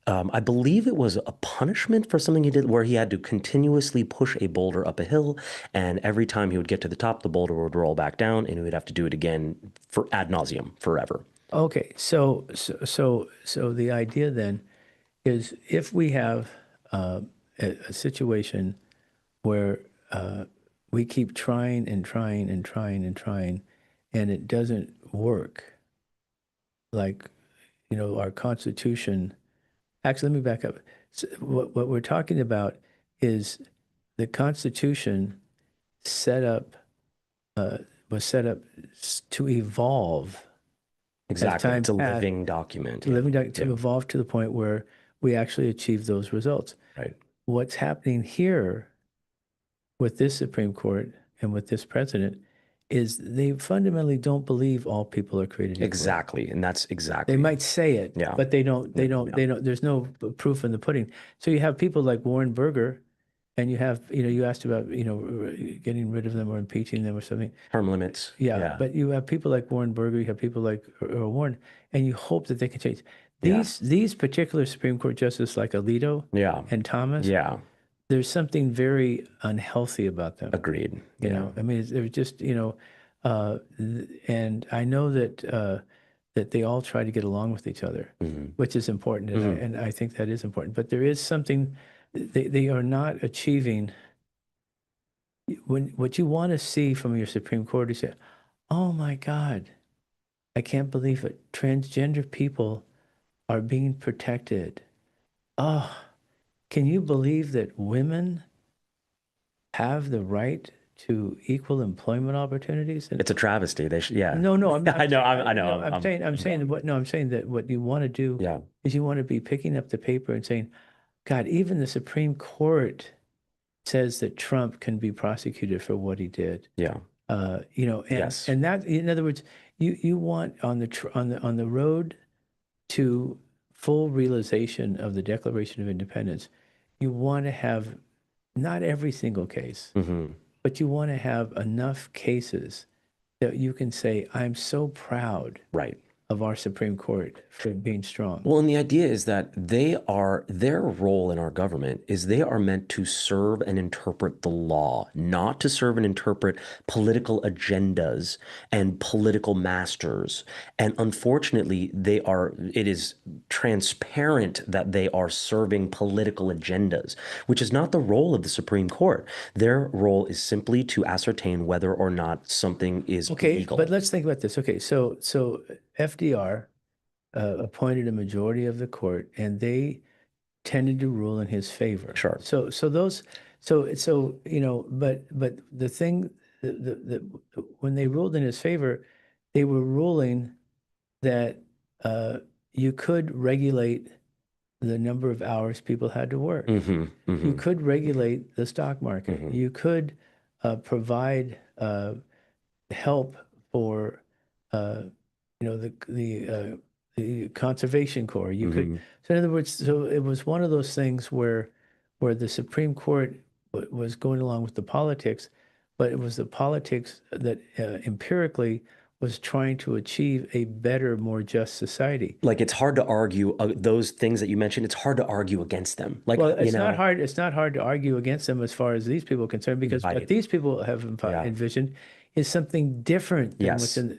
I believe it was a punishment for something he did where he had to continuously push a boulder up a hill, and every time he would get to the top, the boulder would roll back down, and he would have to do it again for ad nauseum forever. Okay, so the idea then is if we have a situation where we keep trying and trying and trying and trying, and it doesn't work, like, our Constitution. Actually, let me back up. What we're talking about is the Constitution set up uh, was set up to evolve as Exactly. time It's a passed, living document. to Yeah. evolve to the point where we actually achieve those results. Right. What's happening here with this Supreme Court and with this president is they fundamentally don't believe all people are created equal. Exactly. And that's They exactly. might say it, Yeah. but they don't, there's no proof in the pudding. So you have people like Warren Burger, and you have, you asked about, getting rid of them or impeaching them or something. Term limits. Yeah, Yeah. but you have people like Warren Burger, you have people like Earl Warren, and you hope that they can change. Yeah. These particular Supreme Court justices like Alito Yeah. and Thomas, Yeah. there's something very unhealthy about them. Agreed. Yeah. I mean, they're just, and I know that they all try to get along with each other, Hmm. which is important, and I think that is important. But there is something they are not achieving. What you want to see from your Supreme Court is say, "Oh my God, I can't believe it. Transgender people are being protected. Oh, can you believe that women have the right to equal employment opportunities?" And It's a travesty. They should, yeah. no, I'm not. I know. I know. No, I'm saying that I'm saying that what you want to do Yeah. is you want to be picking up the paper and saying, God, even the Supreme Court says that Trump can be prosecuted for what he did. Yeah. And Yes. and that, in other words, you want on the road to full realization of the Declaration of Independence, you want to have not every single case, but you want to have enough cases that you can say, I'm so proud Right. of our Supreme Court for being strong. Well, and the idea is that their role in our government is they are meant to serve and interpret the law, not to serve and interpret political agendas and political masters. And unfortunately, it is transparent that they are serving political agendas, which is not the role of the Supreme Court. Their role is simply to ascertain whether or not something is Okay, legal. but let's think about this. Okay, so FDR appointed a majority of the court, and they tended to rule in his favor. Sure. But the thing, when they ruled in his favor, they were ruling that you could regulate the number of hours people had to work. You could regulate the stock market. You could provide help for the Conservation Corps. You could, so in other words, so it was one of those things where the Supreme Court was going along with the politics, but it was the politics that empirically was trying to achieve a better, more just society. Like it's hard to argue those things that you mentioned. It's hard to argue against them. Like, Well, it's not hard. It's not hard to argue against them as far as these people are concerned, because what Right. these people have envisioned is something different than what's Yes. in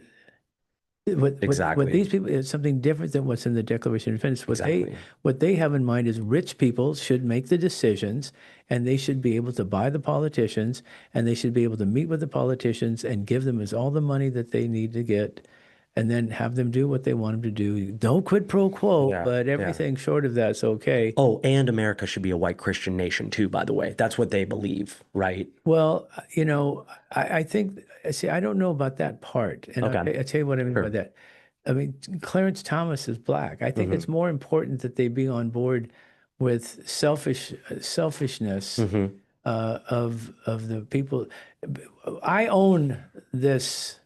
what Exactly. these people is something different than what's in the Declaration of Independence. Exactly. What they have in mind is rich people should make the decisions, and they should be able to buy the politicians, and they should be able to meet with the politicians and give them all the money that they need to get, and then have them do what they want them to do. Don't quid pro quo, Yeah, but yeah. everything short of that's okay. Oh, and America should be a white Christian nation too, by the way. That's what they believe, right? Well, I think, see, I don't know about that part. And Okay. I'll tell you what I mean by that. I mean, Clarence Thomas is black. I think it's more important that they be on board with selfishness of the people. I own this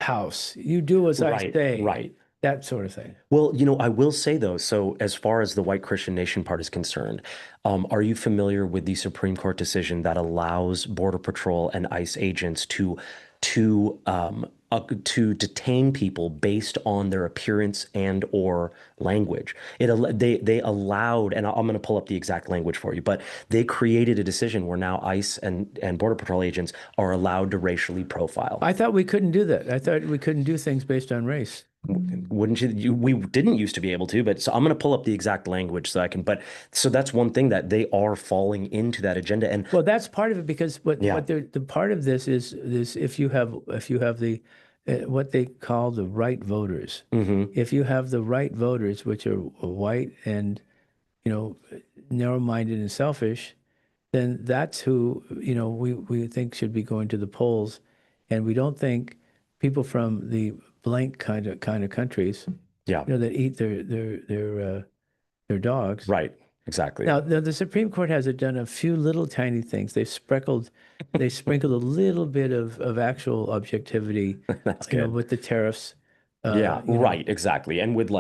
house. You do as I Right, say. right. That sort of thing. Well, I will say though, so as far as the white Christian nation part is concerned, are you familiar with the Supreme Court decision that allows Border Patrol and ICE agents to detain people based on their appearance and or language? They allowed, and I'm going to pull up the exact language for you, but they created a decision where now ICE and Border Patrol agents are allowed to racially profile. I thought we couldn't do that. I thought we couldn't do things based on race. Wouldn't you? We didn't used to be able to, but so I'm going to pull up the exact language so I can. But so that's one thing that they are falling into that agenda, and well, that's part of it, because what the part of this is if you have the what they call the right voters. If you have the right voters, which are white and narrow-minded and selfish, then that's who we think should be going to the polls, and we don't think people from the blank kind of countries, that eat their dogs. Right, exactly. Now, the Supreme Court has done a few little tiny things. They sprinkled a little bit of actual objectivity, That's good. with the tariffs. Right, exactly. And with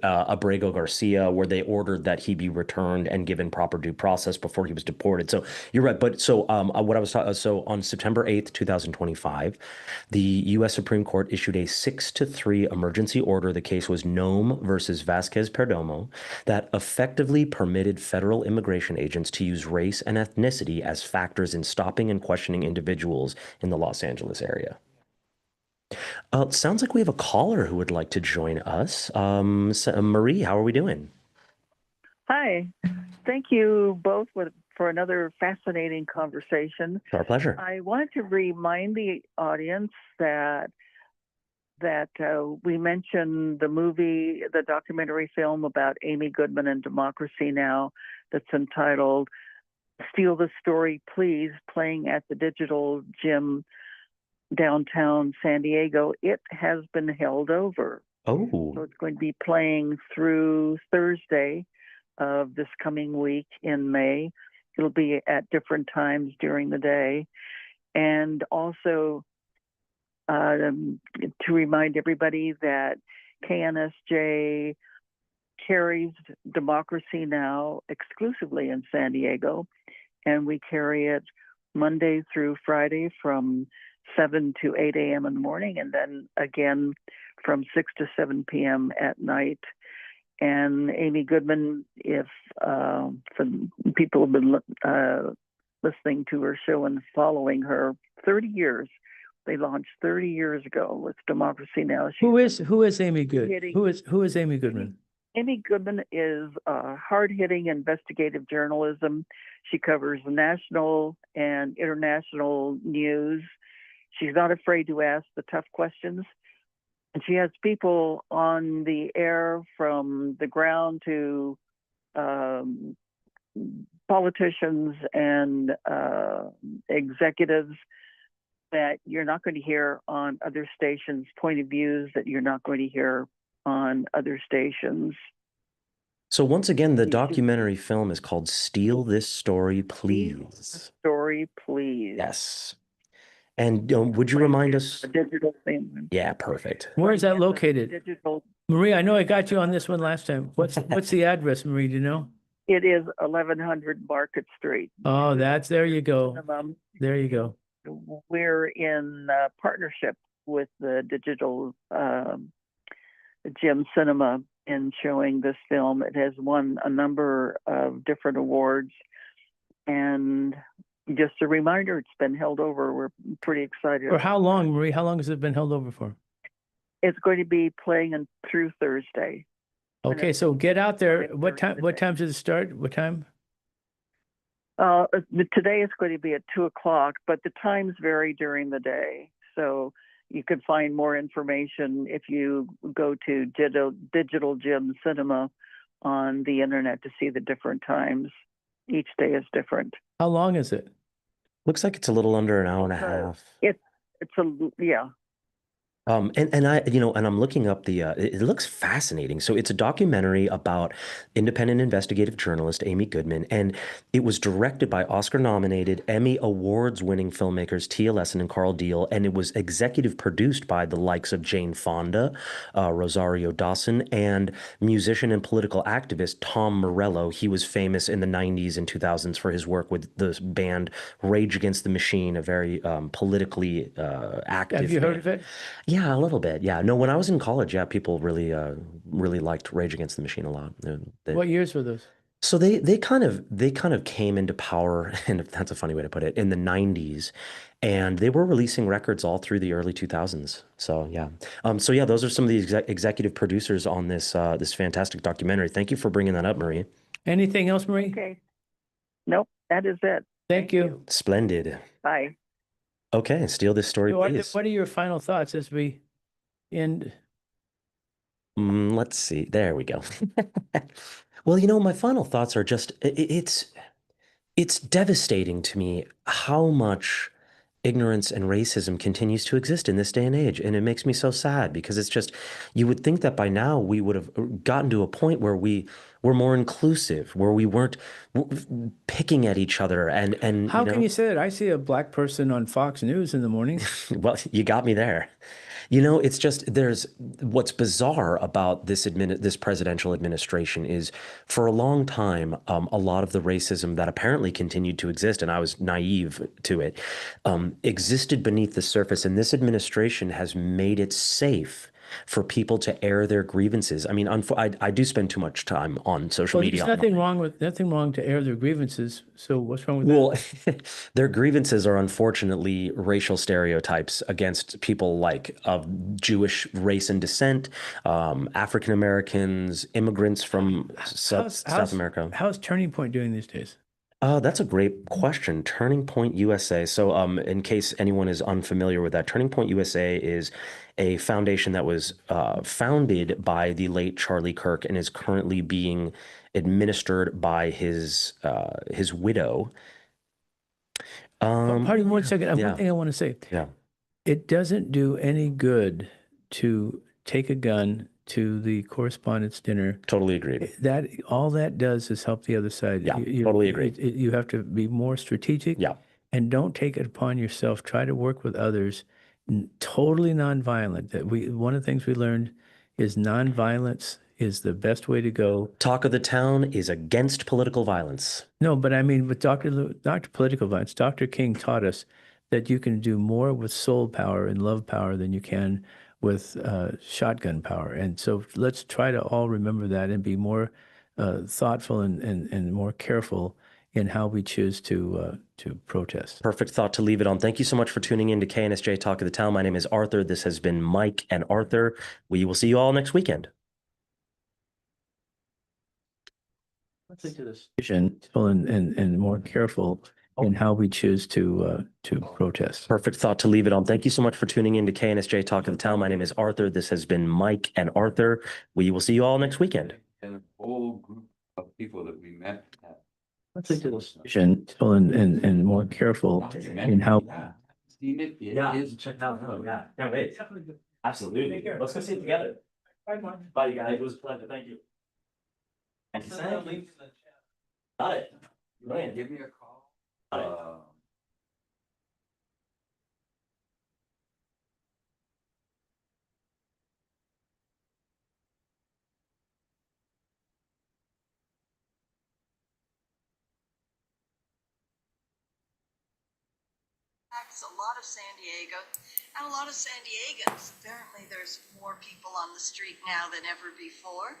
Abrego Garcia, where they ordered that he be returned and given proper due process before he was deported. So you're right. But so what I was talking, so on September 8th, 2025, the U.S. Supreme Court issued a 6-3 emergency order. The case was Nome versus Vasquez Perdomo, that effectively permitted federal immigration agents to use race and ethnicity as factors in stopping and questioning individuals in the Los Angeles area. It sounds like we have a caller who would like to join us. Marie, how are we doing? Hi. Thank you both for another fascinating conversation. It's our pleasure. I wanted to remind the audience that we mentioned the documentary film about Amy Goodman and Democracy Now! That's entitled Steal the Story, Please, playing at the Digital Gym downtown San Diego. It has been held over. Oh. So it's going to be playing through Thursday of this coming week in May. It'll be at different times during the day. And also to remind everybody that KNSJ carries Democracy Now! Exclusively in San Diego, and we carry it Monday through Friday from 7 to 8 a.m. in the morning, and then again from 6 to 7 p.m. at night. And Amy Goodman, if for people who've been listening to her show and following her 30 years, they launched 30 years ago with Democracy Now! Who is Amy Good? hitting- Who is Amy Goodman? Amy Goodman is hard-hitting investigative journalism. She covers national and international news. She's not afraid to ask the tough questions. And she has people on the air from the ground to politicians and executives that you're not going to hear on other stations, point of views that you're not going to hear on other stations. So once again, the You should- documentary film is called Steal This Story, Please. Story, please. Yes. And would you remind us? A digital thing. Yeah, perfect. Where is that Yes, a located? Digital. Marie, I know I got you on this one last time. What's the address, Marie? Do you know? It is 1100 Market Street. Oh, there you go. There you go. We're in partnership with the Digital Gym Cinema in showing this film. It has won a number of different awards. And just a reminder, it's been held over. We're pretty excited. For how long, Marie? How long has it been held over for? It's going to be playing through Thursday. Okay, so get out there. Thursday. What time does it start? What time? Today it's going to be at 2:00, but the times vary during the day. So you can find more information if you go to Digital Gym Cinema on the internet to see the different times. Each day is different. How long is it? Looks like it's a little under an hour and a half. It's yeah. And I'm looking up it looks fascinating. So it's a documentary about independent investigative journalist Amy Goodman, and it was directed by Oscar-nominated, Emmy Awards-winning filmmakers Tia Lesson and Carl Deal, and it was executive produced by the likes of Jane Fonda, Rosario Dawson, and musician and political activist Tom Morello. He was famous in the 90s and 2000s for his work with the band Rage Against the Machine, a very politically active Have you heard band. of it? Yeah, a little bit. Yeah. No, when I was in college, yeah, people really liked Rage Against the Machine a lot. What years were those? So they kind of came into power, and that's a funny way to put it, in the 90s, and they were releasing records all through the early 2000s. So yeah. Those are some of the executive producers on this fantastic documentary. Thank you for bringing that up, Marie. Anything else, Marie? Okay. Nope, that is it. Thank you. Splendid. Bye. Okay, Steal This Story, please. What are your final thoughts as we end? Let's see. There we go. Well, my final thoughts are just it's devastating to me how much ignorance and racism continues to exist in this day and age. And it makes me so sad because it's just, you would think that by now we would have gotten to a point where we were more inclusive, where we weren't picking at each other. And How can you say that? I see a black person on Fox News in the morning. Well, you got me there. It's just what's bizarre about this presidential administration is for a long time, a lot of the racism that apparently continued to exist, and I was naive to it, existed beneath the surface. And this administration has made it safe for people to air their grievances. I mean, I do spend too much time on social media. There's nothing wrong to air their grievances. So what's wrong with that? Well, their grievances are unfortunately racial stereotypes against people like of Jewish race and descent, African Americans, immigrants from South America. How's Turning Point doing these days? That's a great question. Turning Point USA. So, in case anyone is unfamiliar with that, Turning Point USA is a foundation that was founded by the late Charlie Kirk and is currently being administered by his widow. Pardon me 1 second. yeah. One thing I want to say. Yeah. It doesn't do any good to take a gun to the correspondence dinner. Totally agreed. All that does is help the other side. Yeah, totally agreed. You have to be more strategic. Yeah. And don't take it upon yourself. Try to work with others, totally nonviolent. One of the things we learned is nonviolence is the best way to go. Talk of the town is against political violence. No, but I mean, with Dr. Political Violence, Dr. King taught us that you can do more with soul power and love power than you can with shotgun power. And so let's try to all remember that and be more thoughtful and more careful in how we choose to protest. Perfect thought to leave it on. Thank you so much for tuning in to KNSJ Talk of the Town. My name is Arthur. This has been Mike and Arthur. We will see you all next weekend. Let's into this and more careful in how we choose to protest. Perfect thought to leave it on. Thank you so much for tuning in to KNSJ Talk of the Town. My name is Arthur. This has been Mike and Arthur. We will see you all next weekend. And a whole group of people that we met. Let's into this and more careful in how. Seen it. It is. check it out. Yeah, can't wait. Absolutely. Let's go see it together. Bye, you guys. It was a pleasure. Thank you. Thank you. Got it. Brilliant. Give me a call. Got it. A lot of San Diego and a lot of San Diegans. Apparently there's more people on the street now than ever before,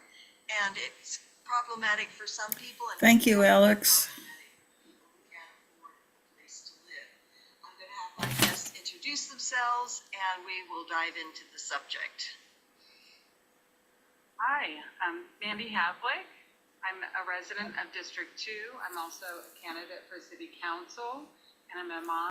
and it's problematic for some people. And Thank you, Alex. People who can't afford a place to live. I'm going to have my guests introduce themselves and we will dive into the subject. Hi, I'm Mandy Havlick. I'm a resident of District 2. I'm also a candidate for City Council, and I'm a mom.